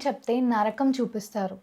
చెప్తే నరకం చూపిస్తారు.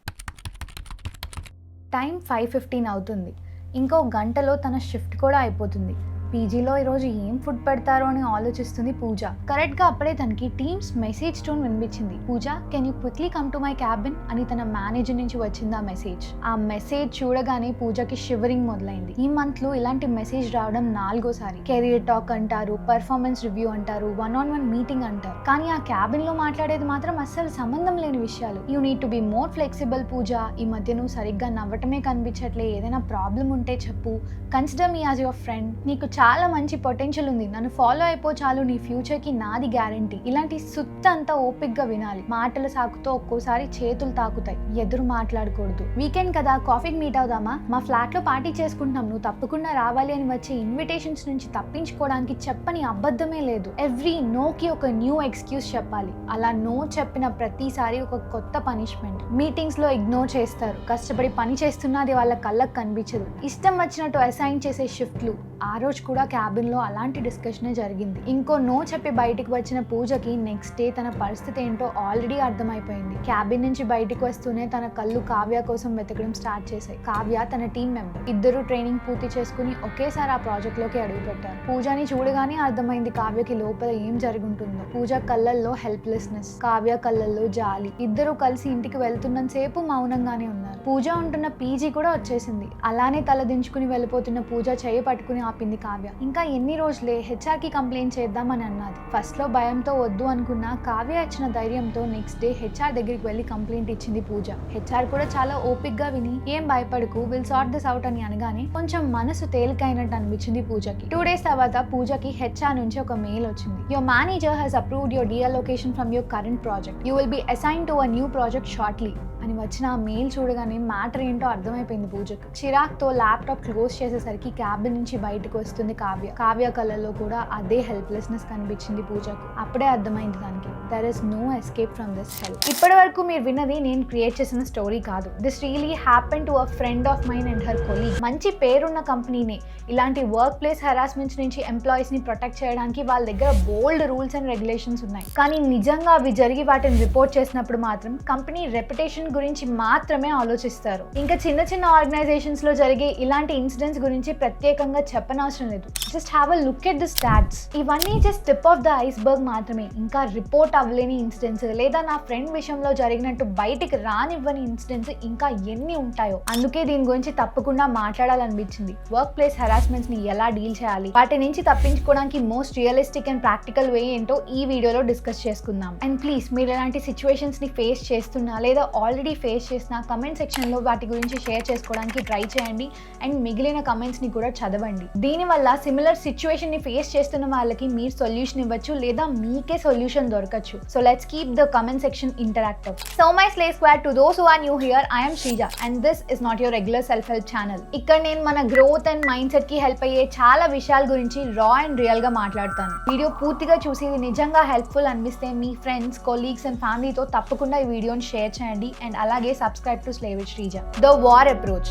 టైం 5:15 అవుతుంది. ఇంకో గంటలో తన షిఫ్ట్ కూడా అయిపోతుంది. పీజీలో ఈరోజు ఏం ఫుడ్ పెడతారో అని ఆలోచిస్తుంది పూజ. కరెక్ట్గా అప్పుడే తనకి టీమ్స్ మెసేజ్ టోన్ వినిపించింది. Pooja, can you quickly come to my cabin అని తన మేనేజర్ నుంచి వచ్చింది ఆ మెసేజ్. ఆ మెసేజ్ చూడగానే పూజకి షివరింగ్ మొదలైంది. ఈ మంత్ లో ఇలాంటి మెసేజ్ రావడం 4గోసారి. కెరీర్ టాక్ అంటారు, పర్ఫార్మెన్స్ రివ్యూ అంటారు, 1-on-1 మీటింగ్ అంటారు. కానీ ఆ క్యాబిన్ లో మాట్లాడేది మాత్రం అస్సలు సంబంధం లేని విషయాలు. You need to be more flexible Pooja. ఈ మధ్య నువ్వు సరిగ్గా నవ్వటమే కనిపించట్లే, ఏదైనా ప్రాబ్లం ఉంటే చెప్పు, consider me as your friend, నీకు చాలా మంచి పొటెన్షియల్ ఉంది, నన్ను ఫాలో అయిపో చాలు, నీ ఫ్యూచర్ కి నాది గ్యారంటీ. ఇలాంటి సుత్త అంతా ఓపిక్గా వినాలి. మాటల సాకుతో ఒక్కోసారి చేతులు తాకుతాయి. ఎదురు మాట్లాడకూడదు. వీకెండ్ కదా, కాఫీకి మీట్ అవుదామా, మా ఫ్లాట్ లో పార్టీ చేసుకుంటున్నాం, నువ్వు తప్పకుండా రావాలి అని వచ్చే ఇన్విటేషన్స్ నుంచి తప్పించుకోవడానికి చెప్పని అబద్ధమే లేదు. ఎవ్రీ నోకి ఒక న్యూ ఎక్స్క్యూజ్ చెప్పాలి. అలా నో చెప్పిన ప్రతిసారి ఒక కొత్త పనిష్మెంట్. మీటింగ్స్ లో ఇగ్నోర్ చేస్తారు. కష్టపడి పని చేస్తున్నది వాళ్ళ కళ్ళకు కనిపించదు. ఇష్టం వచ్చినట్టు అసైన్ చేసే షిఫ్ట్లు. ఆ రోజు కూడా క్యాబిన్ లో అలాంటి డిస్కషనే జరిగింది. ఇంకో నో చెప్పి బయటికి వచ్చిన పూజకి నెక్స్ట్ డే తన పరిస్థితి ఏంటో ఆల్రెడీ అర్థమైపోయింది. క్యాబిన్ నుంచి బయటికి వస్తూనే తన కళ్ళు కావ్య కోసం వెతకడం స్టార్ట్ చేశాయి. కావ్య తన టీమ్ మెంబర్. ఇద్దరు ట్రైనింగ్ పూర్తి చేసుకుని ఒకేసారి ఆ ప్రాజెక్ట్ లోకి అడుగు పెట్టారు. పూజని చూడగానే అర్థమైంది కావ్యకి లోపల ఏం జరుగుంటుందో. పూజ కళ్ళల్లో హెల్ప్లెస్నెస్, కావ్య కళ్ళల్లో జాలి. ఇద్దరు కలిసి ఇంటికి వెళ్తున్నంతసేపు మౌనంగానే ఉన్నారు. పూజ ఉంటున్న పీజీ కూడా వచ్చేసింది. అలానే తల దించుకుని వెళ్ళిపోతున్న పూజ చేయి పట్టుకుని ఆపింది కావ్య. ఇంకా ఎన్ని రోజులే, హెచ్ఆర్ కి కంప్లైంట్ చేద్దామని అన్నది. ఫస్ట్ లో భయంతో వద్దు అనుకున్న కావ్య ఇచ్చిన ధైర్యంతో నెక్స్ట్ డే హెచ్ఆర్ దగ్గరికి వెళ్లి కంప్లైంట్ ఇచ్చింది పూజ. హెచ్ఆర్ కూడా చాలా ఓపిక్ గా విని ఏం భయపడకు, విల్ సార్ట్ దిస్ అవుట్ అని అనగానే కొంచెం మనసు తేలికైనట్టు అనిపించింది పూజకి. 2 days తర్వాత పూజకి హెచ్ఆర్ నుంచి ఒక మెయిల్ వచ్చింది. Your manager has approved your deallocation from your current project. You will be assign to a new project shortly అని వచ్చిన ఆ మెయిల్ చూడగానే మ్యాటర్ ఏంటో అర్థమైపోయింది పూజకు. చిరాక్తో ల్యాప్టాప్ క్లోజ్ చేసేసరికి క్యాబిన్ నుంచి బయటకు వస్తుంది కావ్య. కావ్య కళ్ళల్లో కూడా అదే హెల్ప్లెస్నెస్ కనిపించింది పూజకు. అప్పుడే అర్థమైంది దానికి, there is no escape from this help. ఇప్పటి వరకు మీరు విన్నది నేను క్రియేట్ చేసిన స్టోరీ కాదు. This really happen to a friend of mine and her colleague. మంచి పేరున్న కంపెనీనే ఇలాంటి వర్క్ ప్లేస్ హెరాస్మెంట్స్ నుంచి ఎంప్లాయీస్ ని ప్రొటెక్ట్ చేయడానికి వాళ్ళ దగ్గర బోల్డ్ రూల్స్ అండ్ రెగ్యులేషన్స్ ఉన్నాయి. కానీ నిజంగా అవి జరిగి వాటిని రిపోర్ట్ చేసినప్పుడు మాత్రం కంపెనీ రెప్యుటేషన్ గురించి మాత్రమే ఆలోచిస్తారు. ఇంకా చిన్న చిన్న ఆర్గనైజేషన్స్ లో జరిగే ఇలాంటి ఇన్సిడెంట్స్ గురించి ప్రత్యేకంగా చెప్పనవసరం లేదు. Just have a look at the stats. ఇవన్నీ just tip of the iceberg మాత్రమే. ఇంకా రిపోర్ట్ అవ్వలేని ఇన్సిడెంట్స్ లేదా నా ఫ్రెండ్ విషయంలో జరిగినట్టు బయటికి రానివ్వని ఇన్సిడెంట్స్ ఇంకా ఎన్ని ఉంటాయో. అందుకే దీని గురించి తప్పకుండా మాట్లాడాలనిపించింది. వర్క్ ప్లేస్ హెరాస్మెంట్స్ ని ఎలా డీల్ చేయాలి, వాటి నుంచి తప్పించుకోవడానికి మోస్ట్ రియలిస్టిక్ అండ్ ప్రాక్టికల్ వే ఏంటో ఈ వీడియోలో డిస్కస్ చేసుకుందాం. అండ్ ప్లీజ్, మీరు ఇలాంటి సిచ్యువేషన్స్ ని ఫేస్ చేస్తున్నా లేదా ఆల్రెడీ ఫేస్ చేసిన కమెంట్ సెక్షన్ లో వాటి గురించి షేర్ చేసుకోవడానికి ట్రై చేయండి. అండ్ మిగిలిన కమెంట్స్ ని కూడా చదవండి. దీనివల్ల సిమిలర్ సిచ్యువేషన్ ని ఫేస్ చేస్తున్న వాళ్ళకి మీరు సొల్యూషన్ ఇవ్వచ్చు లేదా మీకే సొల్యూషన్ దొరకచ్చు. So let's keep the comment section interactive. So my slay squad, to those who are new here, I am Sreeja and this is not your regular self help channel. ఇక్కడ నేను మన గ్రోత్ అండ్ మైండ్ సెట్ కి help అయ్యే చాలా విషయాల గురించి రా and real గా మాట్లాడతాను. వీడియో పూర్తిగా చూసి ఇది నిజంగా హెల్ప్ఫుల్ అనిపిస్తే మీ ఫ్రెండ్స్, కొలీగ్స్ అండ్ ఫ్యామిలీతో తప్పకుండా ఈ వీడియోని షేర్ చేయండి. అండ్ అలాగే subscribe to slay with Sreeja. The war approach.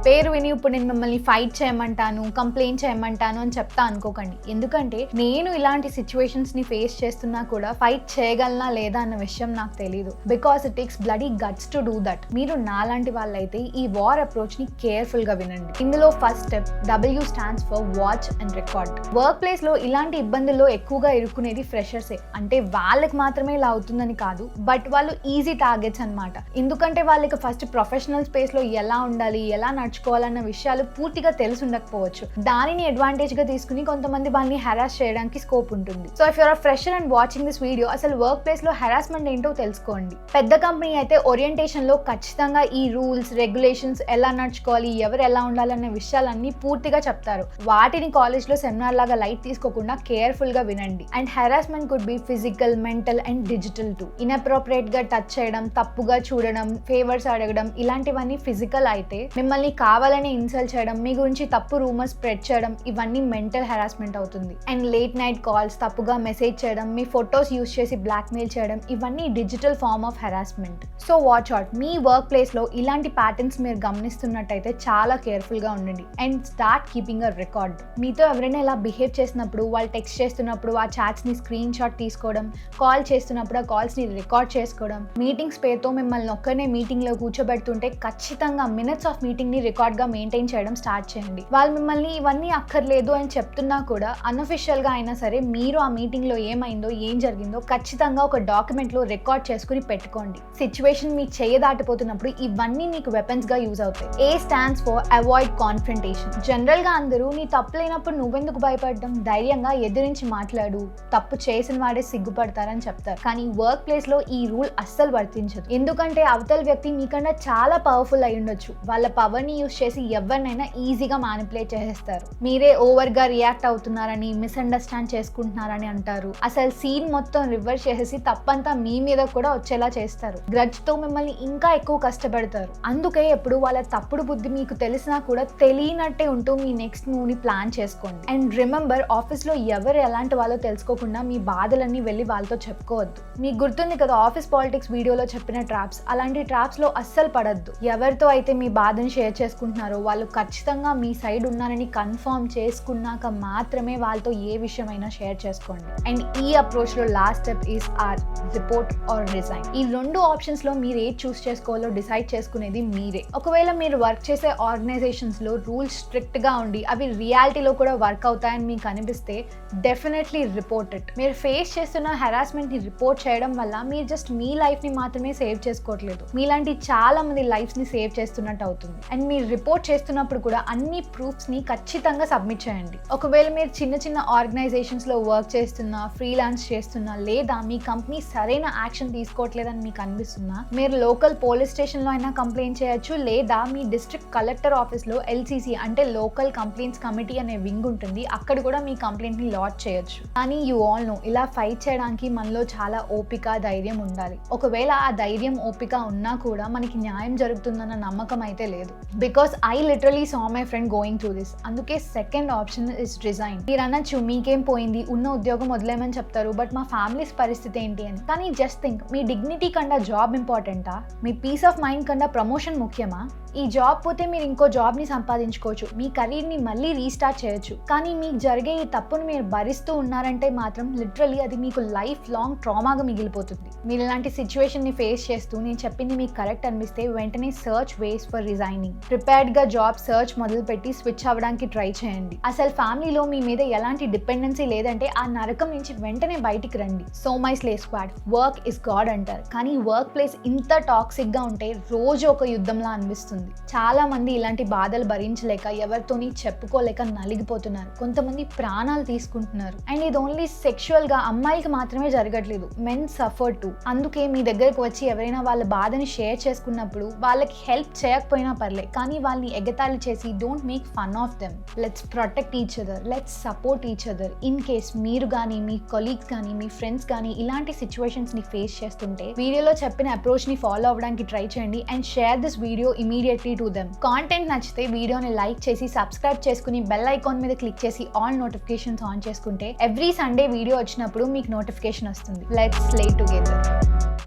పేరు విని ఇప్పుడు నేను మిమ్మల్ని ఫైట్ చేయమంటాను, కంప్లైంట్ చేయమంటాను అని చెప్తా అనుకోకండి. ఎందుకంటే నేను ఇలాంటి సిచ్యువేషన్స్ ని ఫేస్ చేస్తున్నా కూడా ఫైట్ చేయగలనా లేదా అన్న విషయం నాకు తెలియదు. Because it takes bloody guts to do that. మీరు నాలాంటి వాళ్ళైతే ఈ వార్ అప్రోచ్ ని కేర్ఫుల్ గా వినండి. ఇందులో first step W stands for watch and record. Work place లో ఇలాంటి ఇబ్బందుల్లో ఎక్కువగా ఇరుక్కునేది ఫ్రెషర్సే. అంటే వాళ్ళకి మాత్రమే ఇలా అవుతుందని కాదు, బట్ వాళ్ళు ఈజీ టార్గెట్స్ అన్నమాట. ఎందుకంటే వాళ్ళకి ఫస్ట్ ప్రొఫెషనల్ స్పేస్ లో ఎలా ఉండాలి, ఎలా నడుచుకోవాలన్న విషయాలు పూర్తిగా తెలిసి ఉండకపోవచ్చు. దానిని అడ్వాంటేజ్ గా తీసుకుని కొంతమంది వాళ్ళని హెరాస్ చేయడానికి స్కోప్ ఉంటుంది. So if you're a fresher and watching this video, అసలు వర్క్ ప్లేస్ లో హెరాస్మెంట్ ఏంటో తెలుసుకోండి. పెద్ద కంపెనీ అయితే ఓరియంటేషన్ లో ఖచ్చితంగా ఈ రూల్స్, రెగ్యులేషన్స్, ఎలా నడుచుకోవాలి, ఎవరు ఎలా ఉండాలన్న విషయాలన్నీ పూర్తిగా చెప్తారు. వాటిని కాలేజ్ లో సెమినార్ లాగా లైట్ తీసుకోకుండా కేర్ఫుల్ గా వినండి. And harassment could be physical, mental and digital to. Inappropriate గా టచ్ చేయడం, తప్పుగా చూడడం, ఫేవర్స్ అడగడం ఇలాంటివన్నీ ఫిజికల్ అయితే, మిమ్మల్ని కావాలని ఇన్సల్ట్ చేయడం, మీ గురించి తప్పు రూమర్స్ స్ప్రెడ్ చేయడం ఇవన్నీ మెంటల్ హెరాస్మెంట్ అవుతుంది. అండ్ లేట్ నైట్ కాల్స్, తప్పుగా మెసేజ్ చేయడం, మీ ఫొటోస్ యూస్ చేసి బ్లాక్మెయిల్ చేయడం ఇవన్నీ digital form of harassment. So watch out. మీ వర్క్ ప్లేస్లో ఇలాంటి ప్యాటర్న్స్ మీరు గమనిస్తున్నట్టయితే చాలా కేర్ఫుల్గా ఉండండి and start keeping a record. మీతో ఎవరైనా ఇలా బిహేవ్ చేసినప్పుడు, వాళ్ళు టెక్స్ట్ చేస్తున్నప్పుడు ఆ చాట్స్ని స్క్రీన్ షాట్ తీసుకోవడం, కాల్ చేస్తున్నప్పుడు ఆ కాల్స్ని రికార్డ్ చేసుకోవడం, మీటింగ్స్ పేరుతో మిమ్మల్ని ఒక్కనే మీటింగ్లో కూర్చోబెడుతుంటే ఖచ్చితంగా మినిట్స్ ఆఫ్ మీటింగ్ని రికార్డ్గా మెయింటైన్ చేయడం స్టార్ట్ చేయండి. వాళ్ళు మిమ్మల్ని ఇవన్నీ అక్కర్లేదు అని చెప్తున్నా కూడా అన్అఫిషియల్గా అయినా సరే మీరు ఆ మీటింగ్లో ఏమైందో, ఏం జరిగిందో ఖచ్చితంగా ఒక డాక్యుమెంట్లో రికార్డ్ చేసుకుని పెట్టుకోండి. సిచ్యువేషన్ మీ చెయ్యి దాటిపోతున్నప్పుడు ఇవన్నీ మీకు వెపన్స్గా యూజ్ అవుతాయి. A stands for avoid confrontation. జనరల్గా అందరూ నీ తప్పు లేనప్పుడు నువ్వెందుకు భయపడడం, ధైర్యంగా ఎదురించి మాట్లాడు, తప్పు చేసిన వాడే సిగ్గుపడతారని చెప్తారు. కానీ వర్క్ ప్లేస్లో ఈ రూల్ అస్సలు వర్తించదు. ఎందుకంటే అవతల వ్యక్తి మీకన్నా చాలా పవర్ఫుల్ అయి ఉండొచ్చు. వాళ్ళ పవర్ని యూజ్ చేసి ఎవరినైనా ఈజీగా మ్యానిపులేట్ చేసేస్తారు. మీరే ఓవర్గా రియాక్ట్ అవుతున్నారని, మిస్అండర్స్టాండ్ చేసుకుంటున్నారని అంటారు. అసలు సీన్ మొత్తం రివర్స్ చేసేసి తప్పంతా మీ మీద కూడా వచ్చేలా చేస్తారు. గ్రడ్జ్తో మిమ్మల్ని ఇంకా ఎక్కువ కష్టపెడతారు. అందుకే ఎప్పుడు వాళ్ళ తప్పుడు బుద్ధి మీకు తెలిసినా కూడా తెలియనట్టే ఉంటూ మీ నెక్స్ట్ మూవ్ని ప్లాన్ చేసుకోండి. అండ్ రిమెంబర్, ఆఫీస్లో ఎవరు ఎలాంటి వాళ్ళో తెలుసుకోకుండా మీ బాధలన్నీ వెళ్ళి వాళ్ళతో చెప్పుకోవద్దు. మీకు గుర్తుంది కదా ఆఫీస్ పాలిటిక్స్ వీడియోలో చెప్పిన ట్రాప్స్, అలాంటి ట్రాప్స్లో అస్సలు పడద్దు. ఎవరితో అయితే మీ బాధని షేర్ చేసుకుంటున్నారో వాళ్ళు ఖచ్చితంగా మీ సైడ్ ఉన్నారని కన్ఫర్మ్ చేసుకున్నాక మాత్రమే వాళ్ళతో ఏ విషయమైనా షేర్ చేసుకోండి. అండ్ ఈ అప్రోచ్లో last step is or report or resign. ఈ రెండు ఆప్షన్స్లో మీరు ఏది చూస్ చేసుకోవాలో డిసైడ్ చేసుకునేది మీరే. ఒకవేళ మీరు వర్క్ చేసే ఆర్గనైజేషన్స్లో రూల్స్ స్ట్రిక్ట్గా ఉండి అవి రియాలిటీలో కూడా వర్క్ అవుతాయని మీకు అనిపిస్తే డెఫినెట్లీ రిపోర్ట్ ఇట్. మీరు ఫేస్ చేస్తున్న హెరాస్మెంట్ని రిపోర్ట్ చేయడం వల్ల మీరు జస్ట్ మీ లైఫ్ని మాత్రమే సేవ్ చేసుకోవట్లేదు, మీలాంటి చాలా మంది లైఫ్స్ని సేవ్ చేస్తున్నట్టు అవుతుంది. అండ్ మీరు రిపోర్ట్ చేస్తున్నప్పుడు కూడా అన్ని ప్రూఫ్స్ని ఖచ్చితంగా సబ్మిట్ చేయండి. ఒకవేళ మీరు చిన్న చిన్న ఆర్గనైజేషన్స్లో వర్క్ చేస్తున్నా, ఫ్రీలాన్స్ చేస్తున్నా, లేదా మీ కంపెనీ సరైన యాక్షన్ తీసుకోవట్లేదని మీకు అనిపిస్తున్నా, మీరు లోకల్ పోలీస్ స్టేషన్లో అయినా కంప్లైంట్ చేయొచ్చు, లేదా మీ డిస్ట్రిక్ట్ కలెక్టర్ ఆఫీస్లో LCC అంటే లోకల్ కంప్లైంట్స్ కమిటీ అనే వింగ్ ఉంటుంది, అక్కడ కూడా మీ కంప్లైంట్ని లాడ్జ్ చేయొచ్చు. కానీ యూ ఆల్ నో, ఇలా ఫైట్ చేయడానికి మనలో చాలా ఓపిక, ధైర్యం ఉండాలి. ఒకవేళ ఆ ధైర్యం, ఓపిక ఉన్నా కూడా మనకి న్యాయం జరుగుతుందన్న నమ్మకం అయితే లేదు. Because I literally saw my friend going through this. అందుకే సెకండ్ ఆప్షన్ ఇస్ రిజైన్. మీరు అనొచ్చు, మీకేం పోయింది, ఉన్న ఉద్యోగం వదిలేమని చెప్తారు, బట్ మా ఫ్యామిలీస్ పరిస్థితి ఏంటి అని. కానీ జస్ట్ థింక్, మీ డిగ్నిటీ కన్నా జాబ్ ఇంపార్టెంటా? మీ పీస్ ఆఫ్ మైండ్ కన్నా ప్రమోషన్ ముఖ్యమా? ఈ జాబ్ పోతే మీరు ఇంకో జాబ్ని సంపాదించుకోవచ్చు, మీ కెరీర్ని మళ్ళీ రీస్టార్ట్ చేయొచ్చు. కానీ మీకు జరిగే ఈ తప్పును మీరు భరిస్తూ ఉన్నారంటే మాత్రం లిటరలీ అది మీకు లైఫ్ లాంగ్ ట్రామాగా మిగిలిపోతుంది. మీరు ఇలాంటి సిచ్యువేషన్ని ఫేస్ చేస్తూ నేను చెప్పింది మీకు కరెక్ట్ అనిపిస్తే వెంటనే సర్చ్ వేస్ ఫర్ రిజైనింగ్. ప్రిపేర్డ్గా జాబ్ సర్చ్ మొదలుపెట్టి స్విచ్ అవ్వడానికి ట్రై చేయండి. అసలు ఫ్యామిలీలో మీ మీద ఎలాంటి డిపెండెన్సీ లేదంటే ఆ నరకం నుంచి వెంటనే బయటికి రండి. So my slay squad, work is God అంటారు, కానీ వర్క్ ప్లేస్ ఇంత టాక్సిక్గా ఉంటే రోజు ఒక యుద్ధంలా అనిపిస్తుంది. చాలా మంది ఇలాంటి బాధలు భరించలేక, ఎవరితోని చెప్పుకోలేక నలిగిపోతున్నారు. కొంతమంది ప్రాణాలు తీసుకుంటున్నారు. అండ్ ఇది ఓన్లీ సెక్షువల్ గా అమ్మాయిలకి మాత్రమే జరగట్లేదు, మెన్ సఫర్ టు. అందుకే మీ దగ్గరకు వచ్చి ఎవరైనా వాళ్ళ బాధని షేర్ చేసుకున్నప్పుడు వాళ్ళకి హెల్ప్ చేయకపోయినా పర్లేదు, కానీ వాళ్ళని ఎగతాళి చేసి don't make fun of them. Let's protect each other, let's support each other. In case మీరు కానీ, మీ కొలీగ్స్ కానీ, మీ ఫ్రెండ్స్ కానీ ఇలాంటి సిచ్యువేషన్స్ ని ఫేస్ చేస్తుంటే వీడియోలో చెప్పిన అప్రోచ్ ని ఫాలో అవ్వడానికి ట్రై చేయండి and share this video immediately to them. Content నచ్చితే వీడియోని లైక్ చేసి, సబ్స్క్రైబ్ చేసుకుని, బెల్ ఐకాన్ మీద క్లిక్ చేసి ఆల్ నోటిఫికేషన్స్ ఆన్ చేసుకుంటే ఎవ్రీ సండే వీడియో వచ్చినప్పుడు మీకు నోటిఫికేషన్ వస్తుంది. Let's slay together.